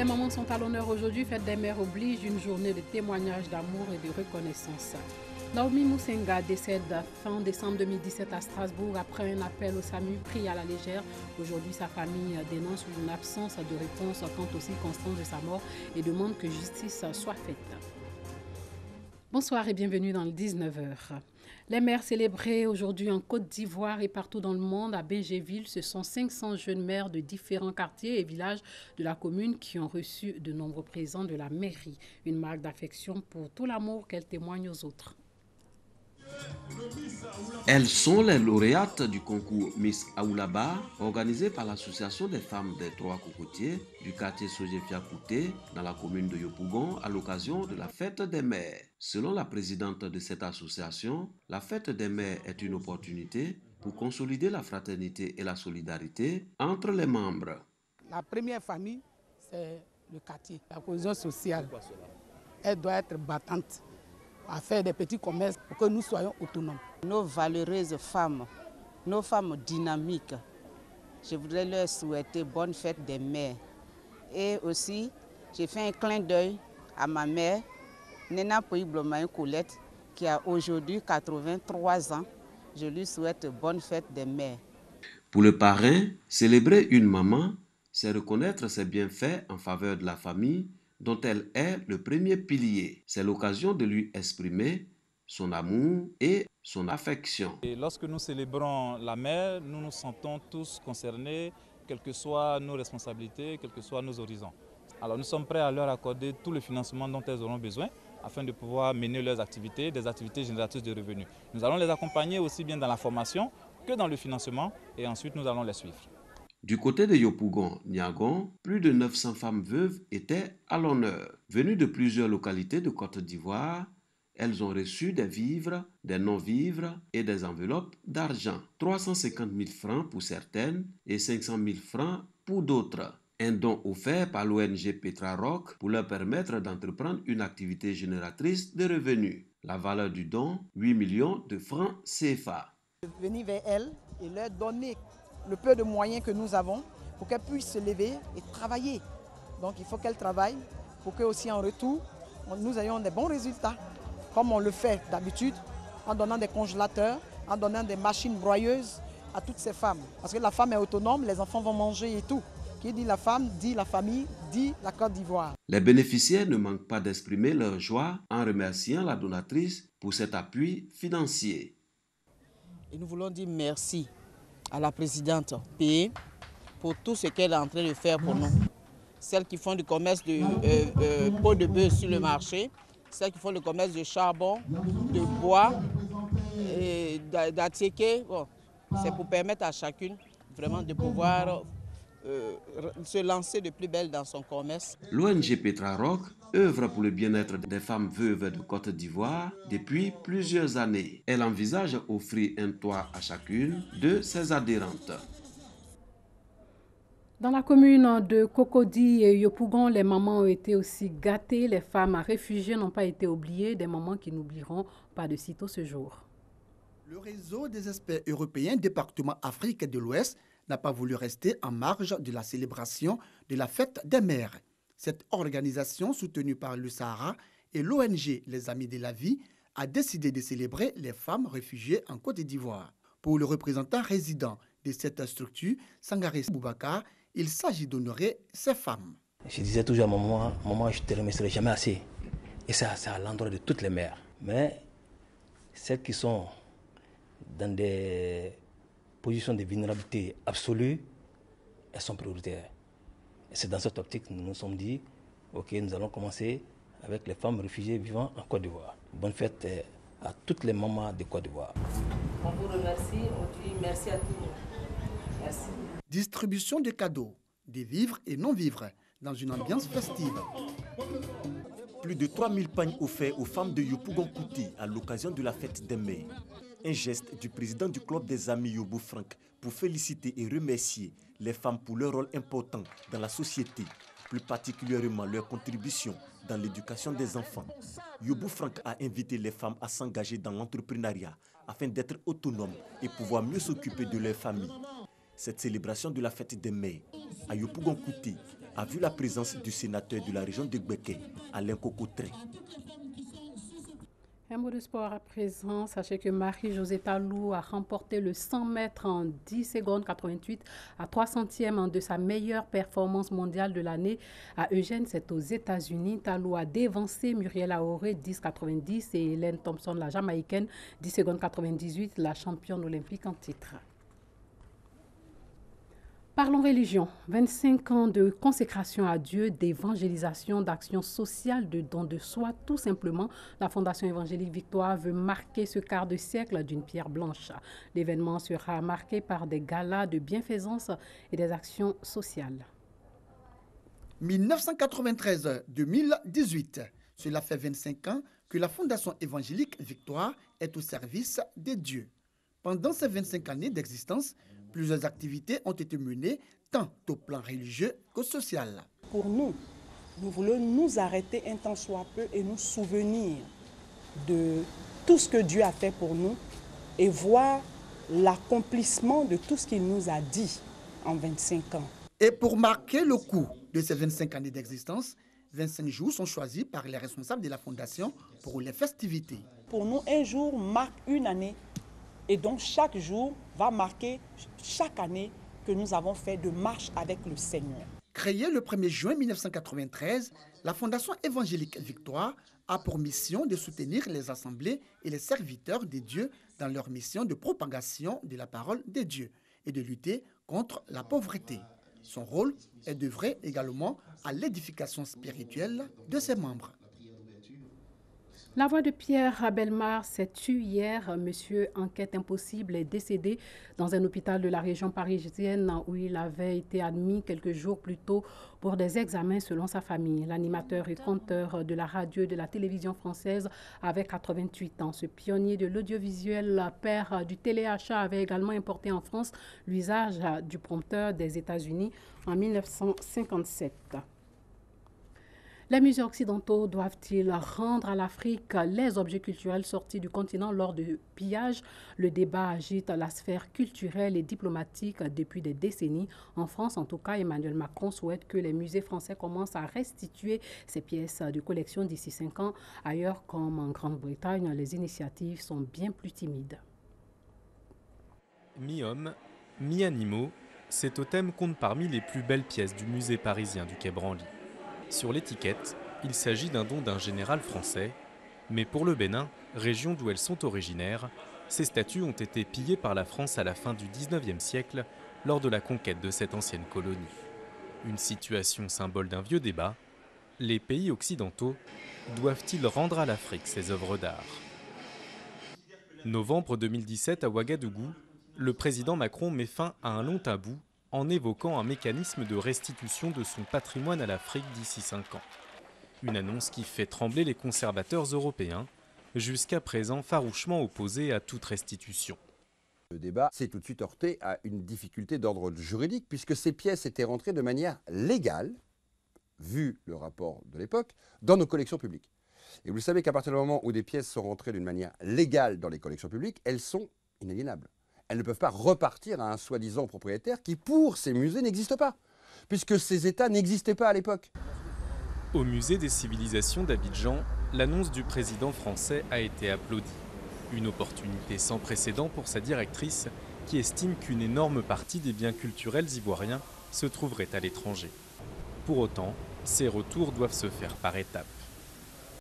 Les mamans sont à l'honneur aujourd'hui. Fête des mères oblige, une journée de témoignage d'amour et de reconnaissance. Naomi Musenga décède fin décembre 2017 à Strasbourg après un appel au SAMU pris à la légère. Aujourd'hui, sa famille dénonce une absence de réponse quant aux circonstances de sa mort et demande que justice soit faite. Bonsoir et bienvenue dans le 19h. Les mères célébrées aujourd'hui en Côte d'Ivoire et partout dans le monde. À Bingéville, ce sont 500 jeunes mères de différents quartiers et villages de la commune qui ont reçu de nombreux présents de la mairie. Une marque d'affection pour tout l'amour qu'elles témoignent aux autres. Elles sont les lauréates du concours Miss Aoulaba, organisé par l'association des femmes des Trois Cocotiers du quartier Sojefia-Kouté dans la commune de Yopougon à l'occasion de la fête des mères. Selon la présidente de cette association, la fête des mères est une opportunité pour consolider la fraternité et la solidarité entre les membres. La première famille, c'est le quartier, la cohésion sociale. Elle doit être battante à faire des petits commerces pour que nous soyons autonomes. Nos valeureuses femmes, nos femmes dynamiques, je voudrais leur souhaiter bonne fête des mères. Et aussi, j'ai fait un clin d'œil à ma mère, Nena Pouy-Blomain Colette, qui a aujourd'hui 83 ans. Je lui souhaite bonne fête des mères. Pour le parrain, célébrer une maman, c'est reconnaître ses bienfaits en faveur de la famille dont elle est le premier pilier. C'est l'occasion de lui exprimer son amour et son affection. Et lorsque nous célébrons la mère, nous nous sentons tous concernés, quelles que soient nos responsabilités, quels que soient nos horizons. Alors nous sommes prêts à leur accorder tout le financement dont elles auront besoin afin de pouvoir mener leurs activités, des activités génératrices de revenus. Nous allons les accompagner aussi bien dans la formation que dans le financement et ensuite nous allons les suivre. Du côté de Yopougon-Niagon, plus de 900 femmes veuves étaient à l'honneur. Venues de plusieurs localités de Côte d'Ivoire, elles ont reçu des vivres, des non-vivres et des enveloppes d'argent. 350 000 francs pour certaines et 500 000 francs pour d'autres. Un don offert par l'ONG Petra Rock pour leur permettre d'entreprendre une activité génératrice de revenus. La valeur du don, 8 millions de francs CFA. Venir vers elles et leur donner le peu de moyens que nous avons pour qu'elles puissent se lever et travailler. Donc il faut qu'elles travaillent pour que aussi en retour, nous ayons des bons résultats, comme on le fait d'habitude, en donnant des congélateurs, en donnant des machines broyeuses à toutes ces femmes. Parce que la femme est autonome, les enfants vont manger et tout. Qui dit la femme, dit la famille, dit la Côte d'Ivoire. Les bénéficiaires ne manquent pas d'exprimer leur joie en remerciant la donatrice pour cet appui financier. Et nous voulons dire merci à la présidente P pour tout ce qu'elle est en train de faire pour nous. Celles qui font du commerce de peau de bœuf sur le marché, celles qui font le commerce de charbon, de bois, d'attiéké. Bon, c'est pour permettre à chacune vraiment de pouvoir se lancer de plus belle dans son commerce. L'ONG Petra Rock œuvre pour le bien-être des femmes veuves de Côte d'Ivoire depuis plusieurs années. Elle envisage offrir un toit à chacune de ses adhérentes. Dans la commune de Cocody et Yopougon, les mamans ont été aussi gâtées. Les femmes réfugiées n'ont pas été oubliées, des mamans qui n'oublieront pas de sitôt ce jour. Le réseau des experts européens département Afrique de l'Ouest n'a pas voulu rester en marge de la célébration de la fête des mères. Cette organisation, soutenue par le Sahara et l'ONG Les Amis de la Vie, a décidé de célébrer les femmes réfugiées en Côte d'Ivoire. Pour le représentant résident de cette structure, Sangaré Boubacar, il s'agit d'honorer ces femmes. Je disais toujours à maman, je ne te remercierai jamais assez. Et ça, c'est à l'endroit de toutes les mères. Mais celles qui sont dans des positions de vulnérabilité absolue, elles sont prioritaires. Et c'est dans cette optique que nous nous sommes dit, ok, nous allons commencer avec les femmes réfugiées vivant en Côte d'Ivoire. Bonne fête à toutes les mamans de Côte d'Ivoire. On vous remercie, on dit merci à tous. Merci. Distribution de cadeaux, des vivres et non-vivres, dans une ambiance festive. Plus de 3000 pagnes offerts aux femmes de Yopougon-Kouté à l'occasion de la fête des mères. Un geste du président du club des amis Yobou Frank pour féliciter et remercier les femmes pour leur rôle important dans la société, plus particulièrement leur contribution dans l'éducation des enfants. Yobou Frank a invité les femmes à s'engager dans l'entrepreneuriat afin d'être autonomes et pouvoir mieux s'occuper de leur famille. Cette célébration de la fête des mères à Yopougon-Kouti a vu la présence du sénateur de la région de Gbeke, Alain Kokotré. Un mot de sport à présent. Sachez que Marie-Josée Talou a remporté le 100 mètres en 10 secondes 88 à 3 centièmes de sa meilleure performance mondiale de l'année. À Eugène, c'est aux États-Unis. Talou a dévancé Muriel Aoré 10,90 et Hélène Thompson, la Jamaïcaine, 10 secondes 98, la championne olympique en titre. Parlons religion. 25 ans de consécration à Dieu, d'évangélisation, d'action sociale, de don de soi. Tout simplement, la Fondation évangélique Victoire veut marquer ce quart de siècle d'une pierre blanche. L'événement sera marqué par des galas de bienfaisance et des actions sociales. 1993-2018. Cela fait 25 ans que la Fondation évangélique Victoire est au service des dieux. Pendant ces 25 années d'existence, plusieurs activités ont été menées tant au plan religieux qu'au social. Pour nous, nous voulons nous arrêter un temps soit peu et nous souvenir de tout ce que Dieu a fait pour nous et voir l'accomplissement de tout ce qu'il nous a dit en 25 ans. Et pour marquer le coup de ces 25 années d'existence, 25 jours sont choisis par les responsables de la Fondation pour les festivités. Pour nous, un jour marque une année. Et donc, chaque jour va marquer chaque année que nous avons fait de marche avec le Seigneur. Créée le 1er juin 1993, la Fondation évangélique Victoire a pour mission de soutenir les assemblées et les serviteurs des dieux dans leur mission de propagation de la parole des dieux et de lutter contre la pauvreté. Son rôle est d'œuvrer également à l'édification spirituelle de ses membres. La voix de Pierre Bellemare s'est tue hier. Monsieur Enquête Impossible est décédé dans un hôpital de la région parisienne où il avait été admis quelques jours plus tôt pour des examens selon sa famille. L'animateur et conteur de la radio et de la télévision française avait 88 ans. Ce pionnier de l'audiovisuel, père du téléachat, avait également importé en France l'usage du prompteur des États-Unis en 1957. Les musées occidentaux doivent-ils rendre à l'Afrique les objets culturels sortis du continent lors de pillages? Le débat agite la sphère culturelle et diplomatique depuis des décennies. En France, en tout cas, Emmanuel Macron souhaite que les musées français commencent à restituer ces pièces de collection d'ici 5 ans. Ailleurs, comme en Grande-Bretagne, les initiatives sont bien plus timides. Mi-homme, mi-animaux, ces totems comptent parmi les plus belles pièces du musée parisien du Quai Branly. Sur l'étiquette, il s'agit d'un don d'un général français, mais pour le Bénin, région d'où elles sont originaires, ces statues ont été pillées par la France à la fin du XIXe siècle lors de la conquête de cette ancienne colonie. Une situation symbole d'un vieux débat, les pays occidentaux doivent-ils rendre à l'Afrique ses œuvres d'art? Novembre 2017 à Ouagadougou, le président Macron met fin à un long tabou en évoquant un mécanisme de restitution de son patrimoine à l'Afrique d'ici 5 ans. Une annonce qui fait trembler les conservateurs européens, jusqu'à présent farouchement opposés à toute restitution. Le débat s'est tout de suite heurté à une difficulté d'ordre juridique, puisque ces pièces étaient rentrées de manière légale, vu le rapport de l'époque, dans nos collections publiques. Et vous savez qu'à partir du moment où des pièces sont rentrées d'une manière légale dans les collections publiques, elles sont inaliénables. Elles ne peuvent pas repartir à un soi-disant propriétaire qui, pour ces musées, n'existe pas, puisque ces États n'existaient pas à l'époque. Au musée des civilisations d'Abidjan, l'annonce du président français a été applaudie. Une opportunité sans précédent pour sa directrice, qui estime qu'une énorme partie des biens culturels ivoiriens se trouverait à l'étranger. Pour autant, ces retours doivent se faire par étapes.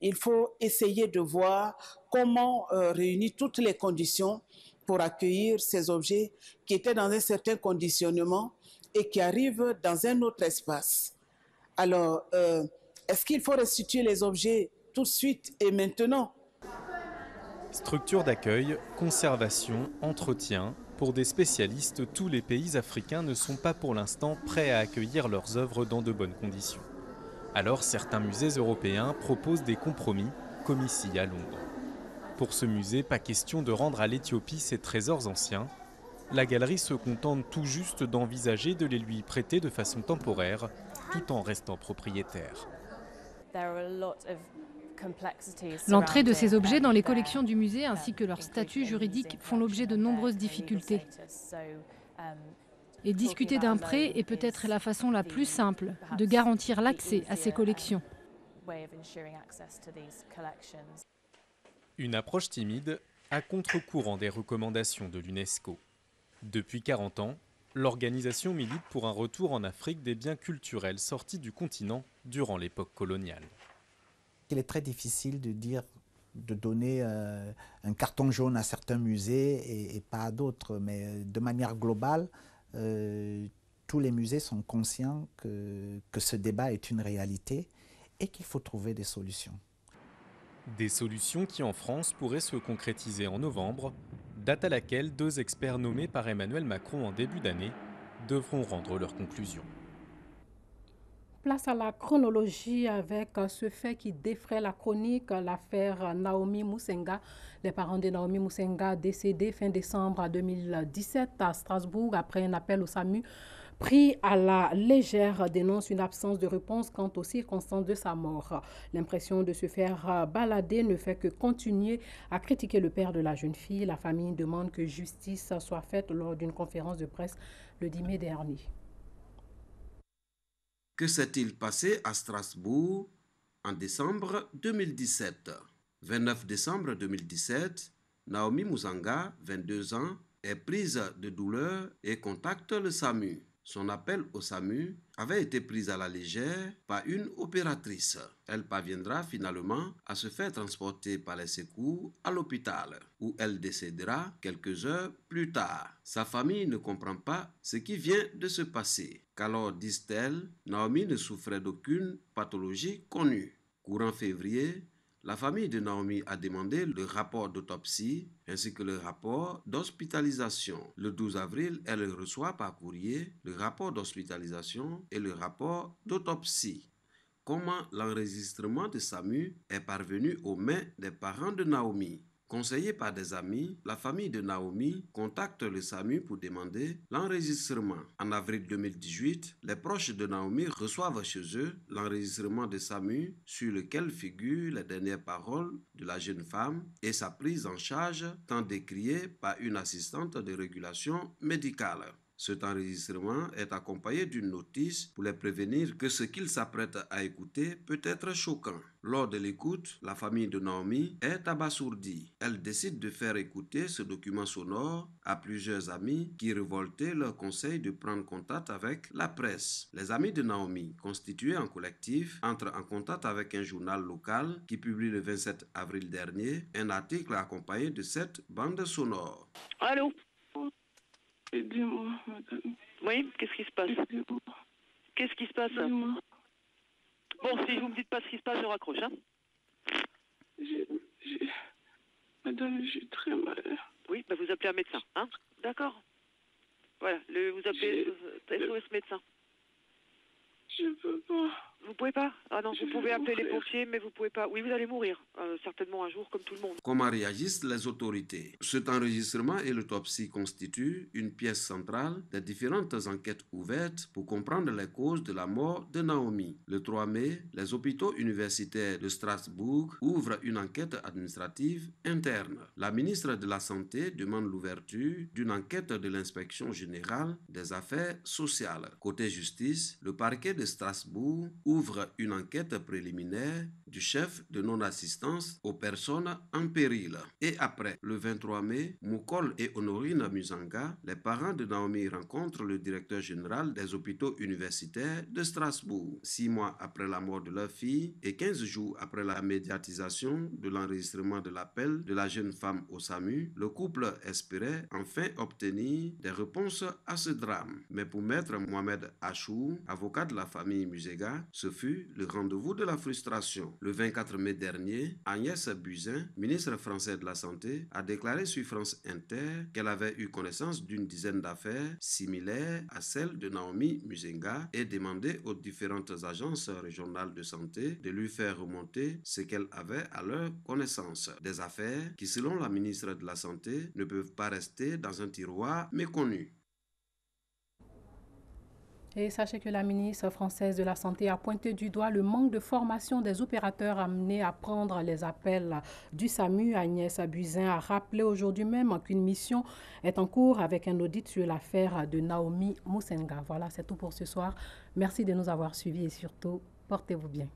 Il faut essayer de voir comment réunir toutes les conditions pour accueillir ces objets qui étaient dans un certain conditionnement et qui arrivent dans un autre espace. Alors, est-ce qu'il faut restituer les objets tout de suite et maintenant? Structure d'accueil, conservation, entretien, pour des spécialistes, tous les pays africains ne sont pas pour l'instant prêts à accueillir leurs œuvres dans de bonnes conditions. Alors certains musées européens proposent des compromis, comme ici à Londres. Pour ce musée, pas question de rendre à l'Éthiopie ses trésors anciens. La galerie se contente tout juste d'envisager de les lui prêter de façon temporaire, tout en restant propriétaire. L'entrée de ces objets dans les collections du musée ainsi que leur statut juridique font l'objet de nombreuses difficultés. Et discuter d'un prêt est peut-être la façon la plus simple de garantir l'accès à ces collections. Une approche timide à contre-courant des recommandations de l'UNESCO. Depuis 40 ans, l'organisation milite pour un retour en Afrique des biens culturels sortis du continent durant l'époque coloniale. Il est très difficile de donner un carton jaune à certains musées et pas à d'autres, mais de manière globale, tous les musées sont conscients que ce débat est une réalité et qu'il faut trouver des solutions. Des solutions qui en France pourraient se concrétiser en novembre, date à laquelle 2 experts nommés par Emmanuel Macron en début d'année devront rendre leurs conclusions. Place à la chronologie avec ce fait qui défraie la chronique, l'affaire Naomi Musenga. Les parents de Naomi Musenga, décédés fin décembre 2017 à Strasbourg après un appel au SAMU, pris à la légère, dénonce une absence de réponse quant aux circonstances de sa mort. L'impression de se faire balader ne fait que continuer à critiquer le père de la jeune fille. La famille demande que justice soit faite lors d'une conférence de presse le 10 mai dernier. Que s'est-il passé à Strasbourg en décembre 2017? 29 décembre 2017, Naomi Musenga, 22 ans, est prise de douleur et contacte le SAMU. Son appel au SAMU avait été pris à la légère par une opératrice. Elle parviendra finalement à se faire transporter par les secours à l'hôpital, où elle décédera quelques heures plus tard. Sa famille ne comprend pas ce qui vient de se passer, qu'alors, disent-elles, Naomi ne souffrait d'aucune pathologie connue. Courant février, la famille de Naomi a demandé le rapport d'autopsie ainsi que le rapport d'hospitalisation. Le 12 avril, elle reçoit par courrier le rapport d'hospitalisation et le rapport d'autopsie. Comment l'enregistrement de SAMU est parvenu aux mains des parents de Naomi? Conseillée par des amis, la famille de Naomi contacte le SAMU pour demander l'enregistrement. En avril 2018, les proches de Naomi reçoivent chez eux l'enregistrement de SAMU sur lequel figurent les dernières paroles de la jeune femme et sa prise en charge tant décriée par une assistante de régulation médicale. Cet enregistrement est accompagné d'une notice pour les prévenir que ce qu'ils s'apprêtent à écouter peut être choquant. Lors de l'écoute, la famille de Naomi est abasourdie. Elle décide de faire écouter ce document sonore à plusieurs amis qui, révoltés, leur conseillent de prendre contact avec la presse. Les amis de Naomi, constitués en collectif, entrent en contact avec un journal local qui publie le 27 avril dernier un article accompagné de cette bande sonore. Allô? Aidez-moi, madame. Oui, qu'est-ce qui se passe? Qu'est-ce qui se passe? Bon, si vous me dites pas ce qui se passe, je raccroche, hein? Madame, je suis très mal. Oui, bah vous appelez un médecin, hein? D'accord. Voilà, vous appelez SOS médecin. Je peux pas. Vous pouvez pas? Ah non, vous pouvez appeler les pompiers, mais vous pouvez pas. Oui, vous allez mourir, certainement un jour, comme tout le monde. Comment réagissent les autorités? Cet enregistrement et l'autopsie constituent une pièce centrale des différentes enquêtes ouvertes pour comprendre les causes de la mort de Naomi. Le 3 mai, les hôpitaux universitaires de Strasbourg ouvrent une enquête administrative interne. La ministre de la Santé demande l'ouverture d'une enquête de l'inspection générale des affaires sociales. Côté justice, le parquet de Strasbourg ouvre une enquête préliminaire du chef de non-assistance aux personnes en péril. Et après, le 23 mai, Moukol et Honorine Musenga, les parents de Naomi, rencontrent le directeur général des hôpitaux universitaires de Strasbourg. 6 mois après la mort de leur fille et 15 jours après la médiatisation de l'enregistrement de l'appel de la jeune femme au SAMU, le couple espérait enfin obtenir des réponses à ce drame. Mais pour maître Mohamed Achou, avocat de la famille Musenga, ce fut le rendez-vous de la frustration. Le 24 mai dernier, Agnès Buzyn, ministre français de la Santé, a déclaré sur France Inter qu'elle avait eu connaissance d'une dizaine d'affaires similaires à celles de Naomi Musenga et demandé aux différentes agences régionales de santé de lui faire remonter ce qu'elle avait à leur connaissance. Des affaires qui, selon la ministre de la Santé, ne peuvent pas rester dans un tiroir méconnu. Et sachez que la ministre française de la Santé a pointé du doigt le manque de formation des opérateurs amenés à prendre les appels du SAMU. Agnès Buzyn a rappelé aujourd'hui même qu'une mission est en cours avec un audit sur l'affaire de Naomi Musenga. Voilà, c'est tout pour ce soir. Merci de nous avoir suivis et surtout, portez-vous bien.